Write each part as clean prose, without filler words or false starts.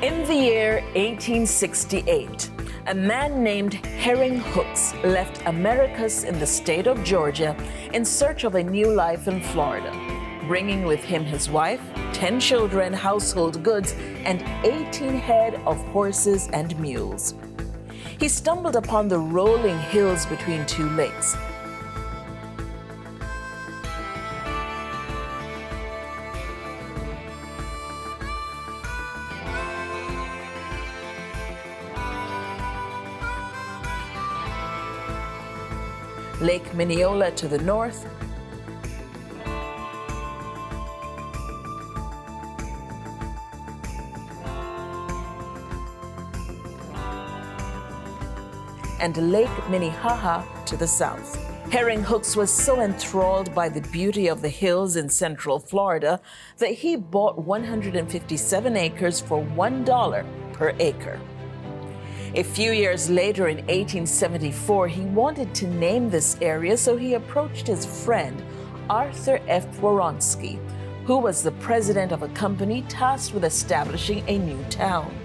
In the year 1868, a man named Herring Hooks left Americus in the state of Georgia in search of a new life in Florida, bringing with him his wife, 10 children, household goods, and 18 head of horses and mules. He stumbled upon the rolling hills between two lakes. Lake Minneola to the north, and Lake Minnehaha to the south. Herring Hooks was so enthralled by the beauty of the hills in central Florida that he bought 157 acres for $1 per acre. A few years later, in 1874, he wanted to name this area, so he approached his friend, Arthur F. Waronsky, who was the president of a company tasked with establishing a new town.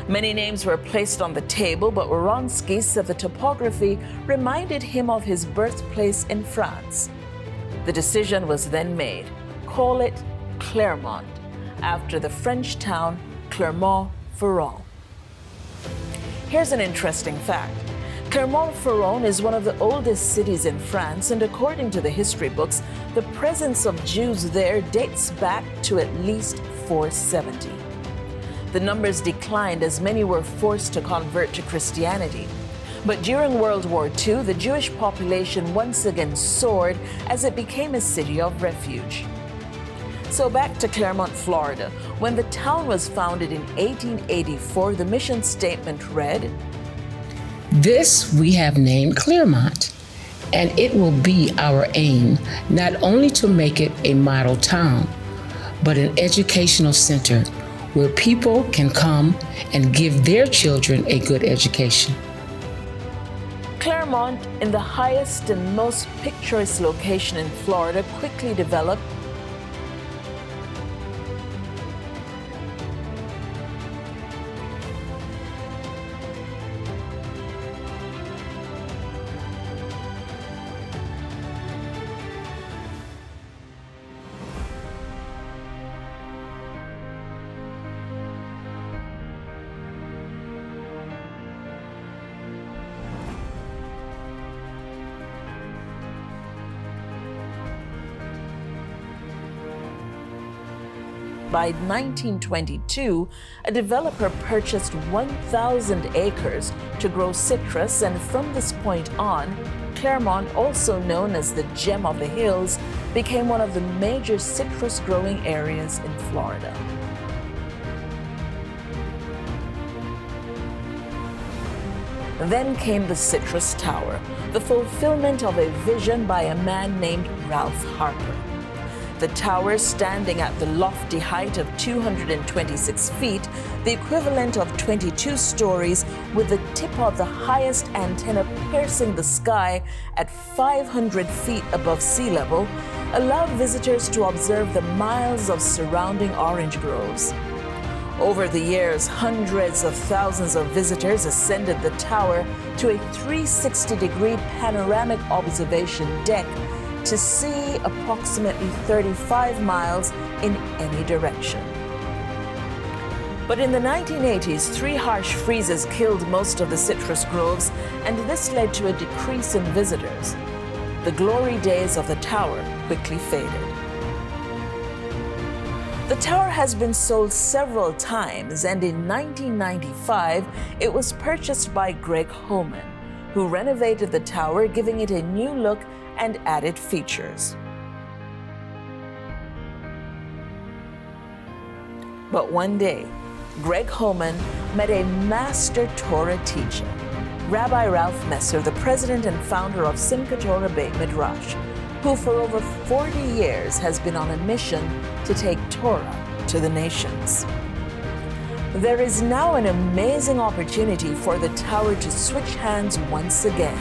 Many names were placed on the table, but Waronsky said the topography reminded him of his birthplace in France. The decision was then made: call it Clermont, after the French town Clermont-Ferrand. Here's an interesting fact. Clermont-Ferrand is one of the oldest cities in France, and according to the history books, the presence of Jews there dates back to at least 470. The numbers declined as many were forced to convert to Christianity. But during World War II, the Jewish population once again soared as it became a city of refuge. So back to Clermont, Florida. When the town was founded in 1884, the mission statement read, "This we have named Clermont, and it will be our aim not only to make it a model town, but an educational center where people can come and give their children a good education." Clermont, in the highest and most picturesque location in Florida, quickly developed By 1922, a developer purchased 1,000 acres to grow citrus, and from this point on, Clermont, also known as the Gem of the Hills, became one of the major citrus-growing areas in Florida. Then came the Citrus Tower, the fulfillment of a vision by a man named Ralph Harper. The tower, standing at the lofty height of 226 feet, the equivalent of 22 stories, with the tip of the highest antenna piercing the sky at 500 feet above sea level, allowed visitors to observe the miles of surrounding orange groves. Over the years, hundreds of thousands of visitors ascended the tower to a 360-degree panoramic observation deck to see approximately 35 miles in any direction. But in the 1980s, 3 harsh freezes killed most of the citrus groves, and this led to a decrease in visitors. The glory days of the tower quickly faded. The tower has been sold several times, and in 1995, it was purchased by Greg Homan, who renovated the tower, giving it a new look and added features. But one day, Greg Homan met a master Torah teacher, Rabbi Ralph Messer, the president and founder of Simchat Torah Beit Midrash, who for over 40 years has been on a mission to take Torah to the nations. There is now an amazing opportunity for the tower to switch hands once again,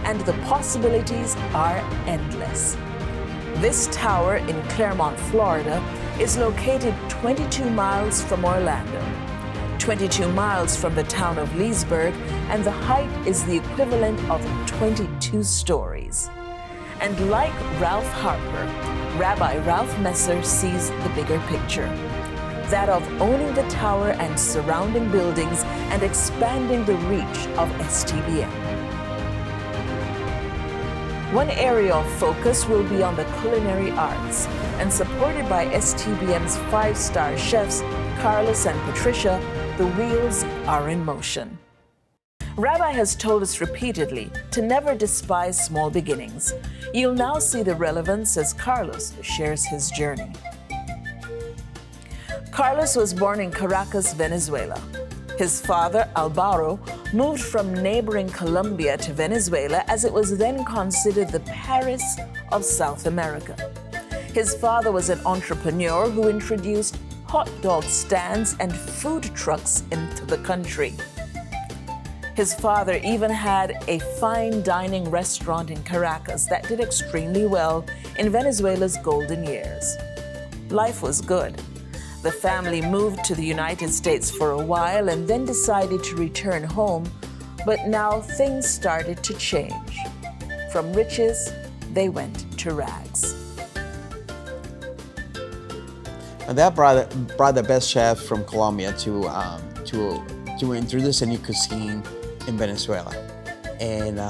and the possibilities are endless. This tower in Clermont, Florida, is located 22 miles from Orlando, 22 miles from the town of Leesburg, and the height is the equivalent of 22 stories. And like Ralph Harper, Rabbi Ralph Messer sees the bigger picture, that of owning the tower and surrounding buildings and expanding the reach of STBM. One area of focus will be on the culinary arts, and supported by STBM's 5-star chefs, Carlos and Patricia, the wheels are in motion. Rabbi has told us repeatedly to never despise small beginnings. You'll now see the relevance as Carlos shares his journey. Carlos was born in Caracas, Venezuela. His father, Alvaro, moved from neighboring Colombia to Venezuela as it was then considered the Paris of South America. His father was an entrepreneur who introduced hot dog stands and food trucks into the country. His father even had a fine dining restaurant in Caracas that did extremely well in Venezuela's golden years. Life was good. The family moved to the United States for a while and then decided to return home, but now things started to change. From riches, they went to rags. And that brought the best chef from Colombia to introduce a new cuisine in Venezuela, and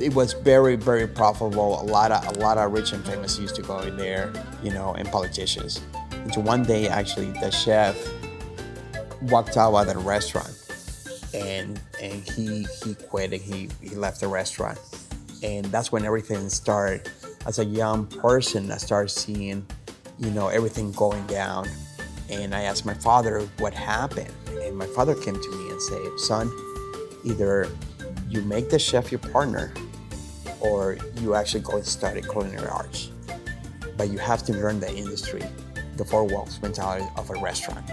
it was very, very profitable. A lot of rich and famous used to go in there, and politicians. Until one day, actually, the chef walked out of the restaurant, and he quit and he left the restaurant, and that's when everything started. As a young person, I started seeing, everything going down, and I asked my father what happened, and my father came to me and said, "Son, either you make the chef your partner, or you actually go and study culinary arts, but you have to learn the industry, the four walls mentality of a restaurant."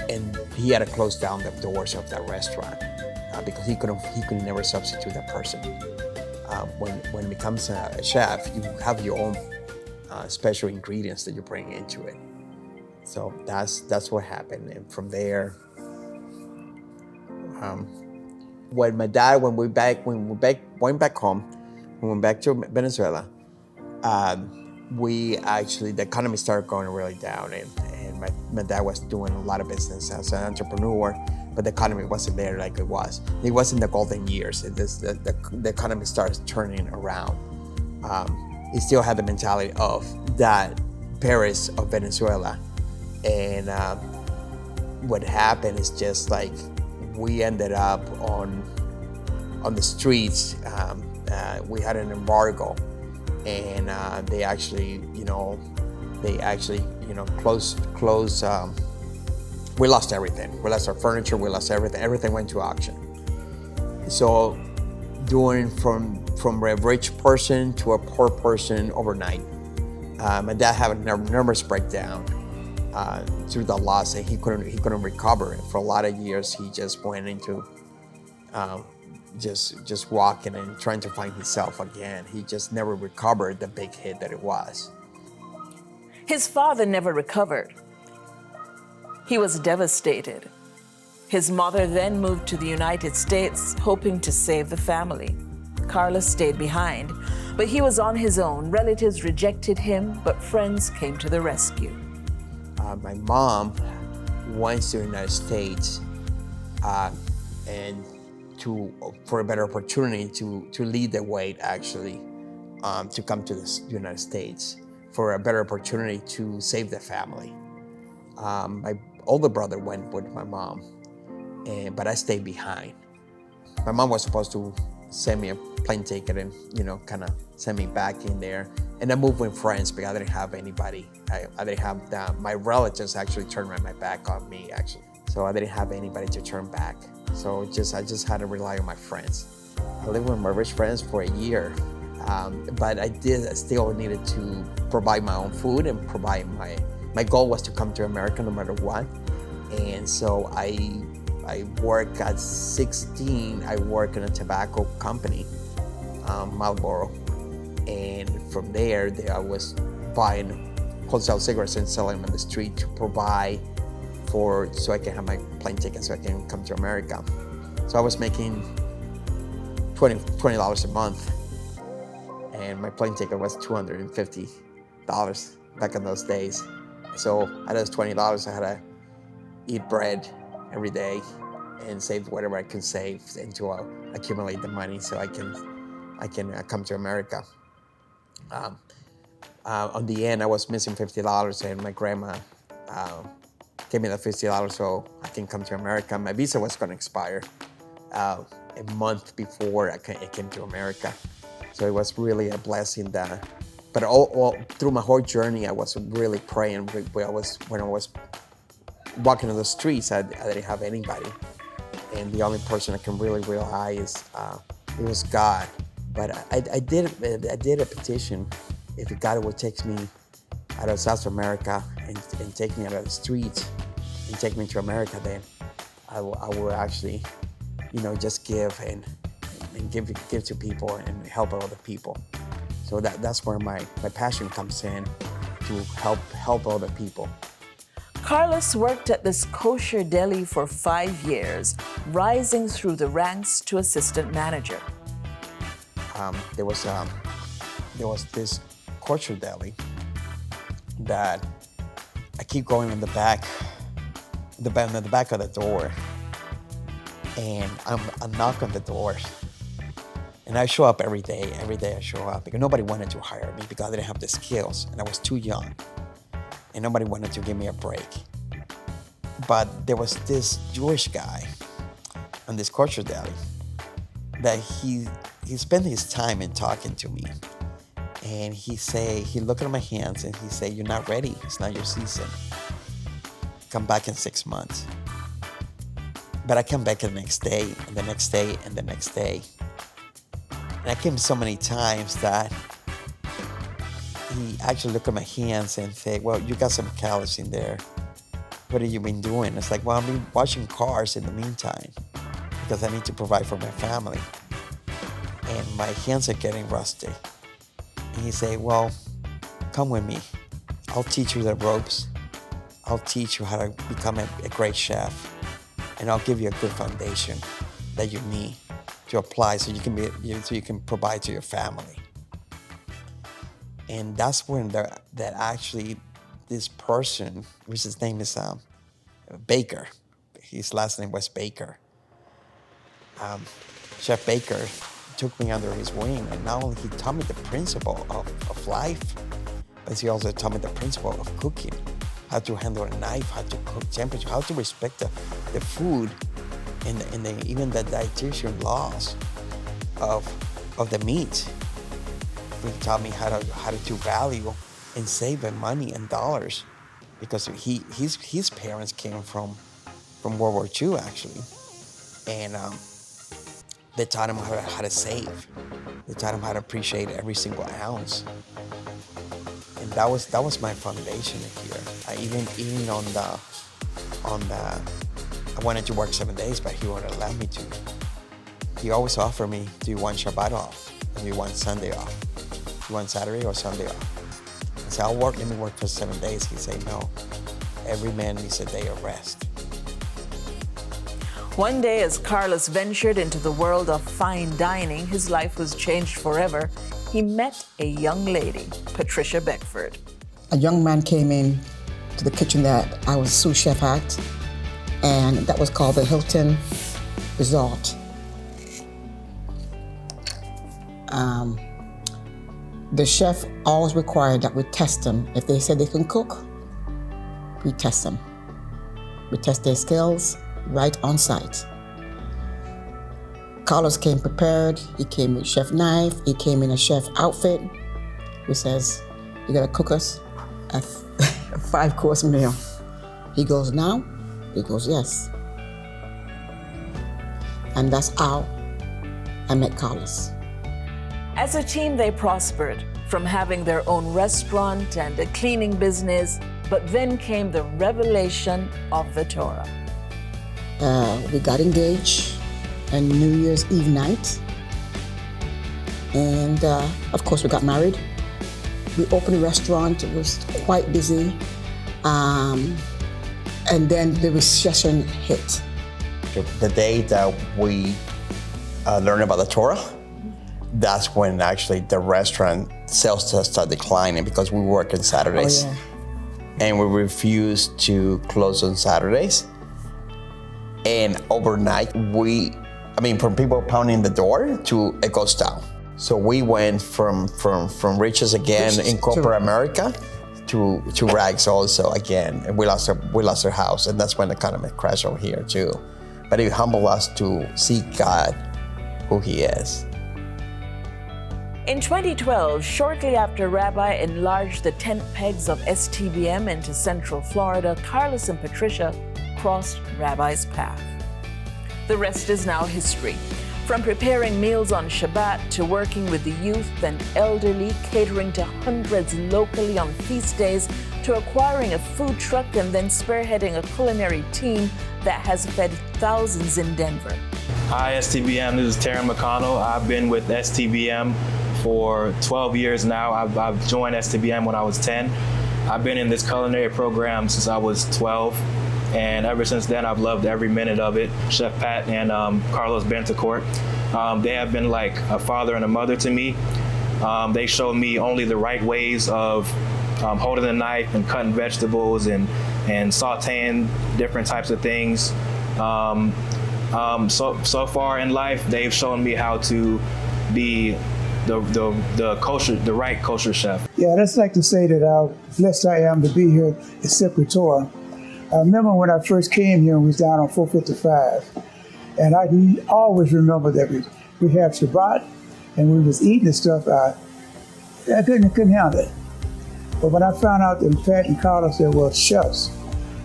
And he had to close down the doors of that restaurant because he could never substitute that person. When it becomes a chef, you have your own special ingredients that you bring into it. So that's what happened, and from there, when my dad, when we went back home, we went back to Venezuela. The economy started going really down, and my dad was doing a lot of business as an entrepreneur, but the economy wasn't there like it was. It wasn't the golden years. The economy started turning around. He still had the mentality of that Paris of Venezuela, and what happened is just like we ended up on the streets. We had an embargo. And they actually closed. We lost everything. We lost our furniture. We lost everything. Everything went to auction. So, doing from a rich person to a poor person overnight. My dad had a nervous breakdown through the loss, and he couldn't recover. And for a lot of years, he just went into just walking and trying to find himself again. He just never recovered the big hit that it was. His father never recovered. He was devastated. His mother then moved to the United States, hoping to save the family. Carlos stayed behind, but he was on his own. Relatives rejected him, but friends came to the rescue. My mom went to the United States and for a better opportunity to lead the way, actually, to come to the United States for a better opportunity to save the family. My older brother went with my mom, but I stayed behind. My mom was supposed to send me a plane ticket and, kind of send me back in there. And I moved with friends because I didn't have anybody. I didn't have that. My relatives actually turned my back on me, actually. So I didn't have anybody to turn back. So I just had to rely on my friends. I lived with my rich friends for a year, but I still needed to provide my own food and provide my goal was to come to America no matter what. And so I worked at 16, I worked in a tobacco company, Marlboro. And from there I was buying wholesale cigarettes and selling them on the street to provide so I can have my plane ticket so I can come to America. So I was making $20 a month, and my plane ticket was $250 back in those days. So out of those $20, I had to eat bread every day and save whatever I could save and to accumulate the money so I can come to America. On the end, I was missing $50, and my grandma gave me the $50 so I can come to America. My visa was going to expire a month before I came to America. So it was really a blessing that, but all through my whole journey, I was really praying. When I was walking on the streets, I didn't have anybody. And the only person I can really realize, it was God. But I did a petition, if God would take me out of South America and take me out of the streets and take me to America, then I will actually, just give and give to people and help other people. So that's where my passion comes in, to help other people. Carlos worked at this kosher deli for 5 years, rising through the ranks to assistant manager. There was this kosher deli that I keep going in the back of the door, and I knock on the door, and I show up every day I show up, because nobody wanted to hire me because I didn't have the skills and I was too young, and nobody wanted to give me a break. But there was this Jewish guy on this kosher deli that he spent his time in talking to me, and he looked at my hands and he said, "You're not ready, it's not your season. Come back in 6 months." But I come back the next day, and the next day, and the next day. And I came so many times that he actually looked at my hands and said, "Well, you got some callus in there. What have you been doing?" It's like, "Well, I've been washing cars in the meantime because I need to provide for my family. And my hands are getting rusty." And he said, "Well, come with me. I'll teach you the ropes. I'll teach you how to become a great chef. And I'll give you a good foundation that you need to apply so you can provide to your family." And that's when that actually this person, which his name is Baker, his last name was Baker. Chef Baker took me under his wing, and not only he taught me the principle of life, but he also taught me the principle of cooking, how to handle a knife, how to cook temperature, how to respect the food, and even the dietitian laws of the meat. He taught me how to value and save money and dollars, because his parents came from World War II actually, and they taught him how to save. They taught him how to appreciate every single ounce, and that was my foundation here. Even on the I wanted to work 7 days, but he wouldn't allow me to. He always offered me, "Do you want Shabbat off? Do you want Sunday off? Do you want Saturday or Sunday off?" I said, let me work for 7 days. He said, "No, every man needs a day of rest." One day, as Carlos ventured into the world of fine dining, his life was changed forever. He met a young lady, Patricia Beckford. A young man came in to the kitchen that I was sous chef at, and that was called the Hilton Resort. The chef always required that we test them. If they said they can cook, we test them. We test their skills right on site. Carlos came prepared. He came with chef knife. He came in a chef outfit. He says, "You gotta cook us a 5-course meal." He goes, "Now?" He goes, "Yes." And that's how I met Carlos. As a team, they prospered, from having their own restaurant and a cleaning business, but then came the revelation of the Torah. We got engaged on New Year's Eve night, and of course we got married. We opened a restaurant. It was quite busy. And then the recession hit. The day that we learned about the Torah, that's when actually the restaurant sales started declining because we work on Saturdays. Oh, yeah. And we refused to close on Saturdays. And overnight, from people pounding the door to it goes down. So we went from riches again in corporate America to rags also again, and we lost our house, and that's when the economy crashed over here too. But it humbled us to see God, who He is. In 2012, shortly after Rabbi enlarged the tent pegs of STBM into Central Florida, Carlos and Patricia crossed Rabbi's path. The rest is now history. From preparing meals on Shabbat to working with the youth and elderly, catering to hundreds locally on feast days, to acquiring a food truck and then spearheading a culinary team that has fed thousands in Denver. Hi, STBM. This is Terry McConnell. I've been with STBM for 12 years now. I've joined STBM when I was 10. I've been in this culinary program since I was 12. And ever since then, I've loved every minute of it. Chef Pat and Carlos Bentecourt, they have been like a father and a mother to me. They showed me only the right ways of holding a knife and cutting vegetables and sauteing different types of things. So far in life, they've shown me how to be the right kosher chef. Yeah, I'd just like to say that how blessed I am to be here at Sacred Torah. I remember when I first came here and we was down on 455, and I always remember that we have Shabbat and we was eating the stuff. I couldn't handle it. But when I found out that Pat and Carlos said, well, chefs,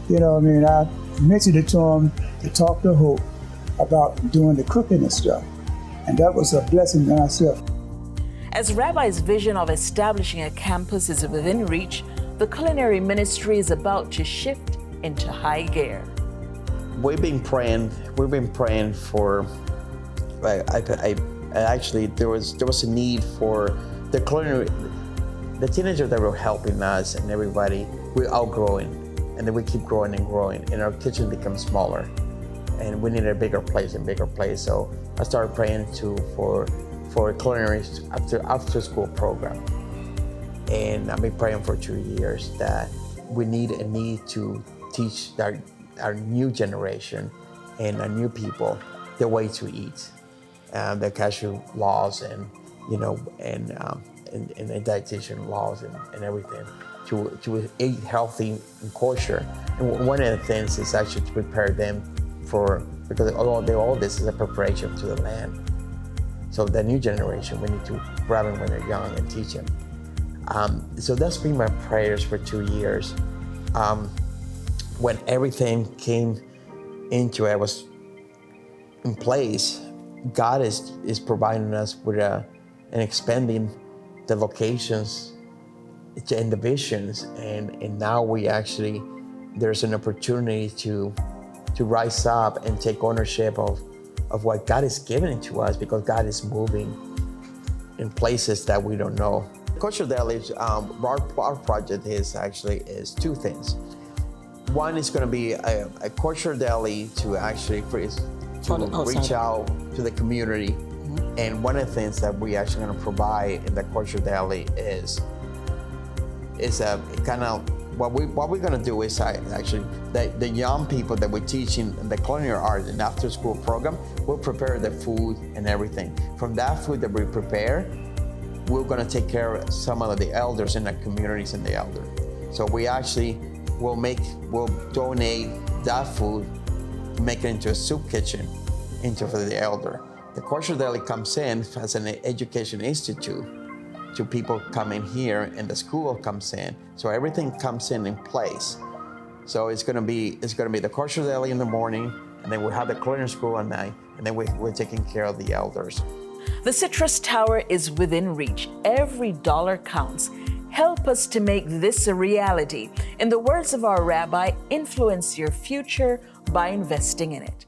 I mentioned it to them to talk to Hope about doing the cooking and stuff. And that was a blessing to myself. As Rabbi's vision of establishing a campus is within reach, the culinary ministry is about to shift into high gear. We've been praying for, actually there was a need for the culinary, the teenagers that were helping us and everybody, we're outgrowing, and then we keep growing and growing, and our kitchen becomes smaller, and we need a bigger place. So I started praying for a culinary after school program, and I've been praying for 2 years that we need to teach our new generation and our new people the way to eat, the cashew laws and the dietitian laws and everything, to eat healthy and kosher. And one of the things is actually to prepare them because all this is a preparation to the land. So the new generation, we need to grab them when they're young and teach them. So that's been my prayers for 2 years. When everything came into it, was in place, God is providing us with and expanding the locations and the visions, and now there's an opportunity to rise up and take ownership of what God is giving to us, because God is moving in places that we don't know. Kosher Deli, our project is two things. One is going to be a kosher deli to reach out to the community. Mm-hmm. And one of the things that we actually going to provide in the kosher deli is a kind of what we're going to do is the young people that we're teaching in the culinary art and after school program, we'll prepare the food and everything. From that food that we prepare, we're going to take care of some of the elders in the communities and the elder. So we actually we'll donate that food, make it into a soup kitchen for the elder. The kosher deli comes in as an education institute to people coming here, and the school comes in. So everything comes in place. So it's gonna be the kosher deli in the morning, and then we'll have the culinary school at night, and then we're taking care of the elders. The Citrus Tower is within reach. Every dollar counts. Help us to make this a reality. In the words of our rabbi, influence your future by investing in it.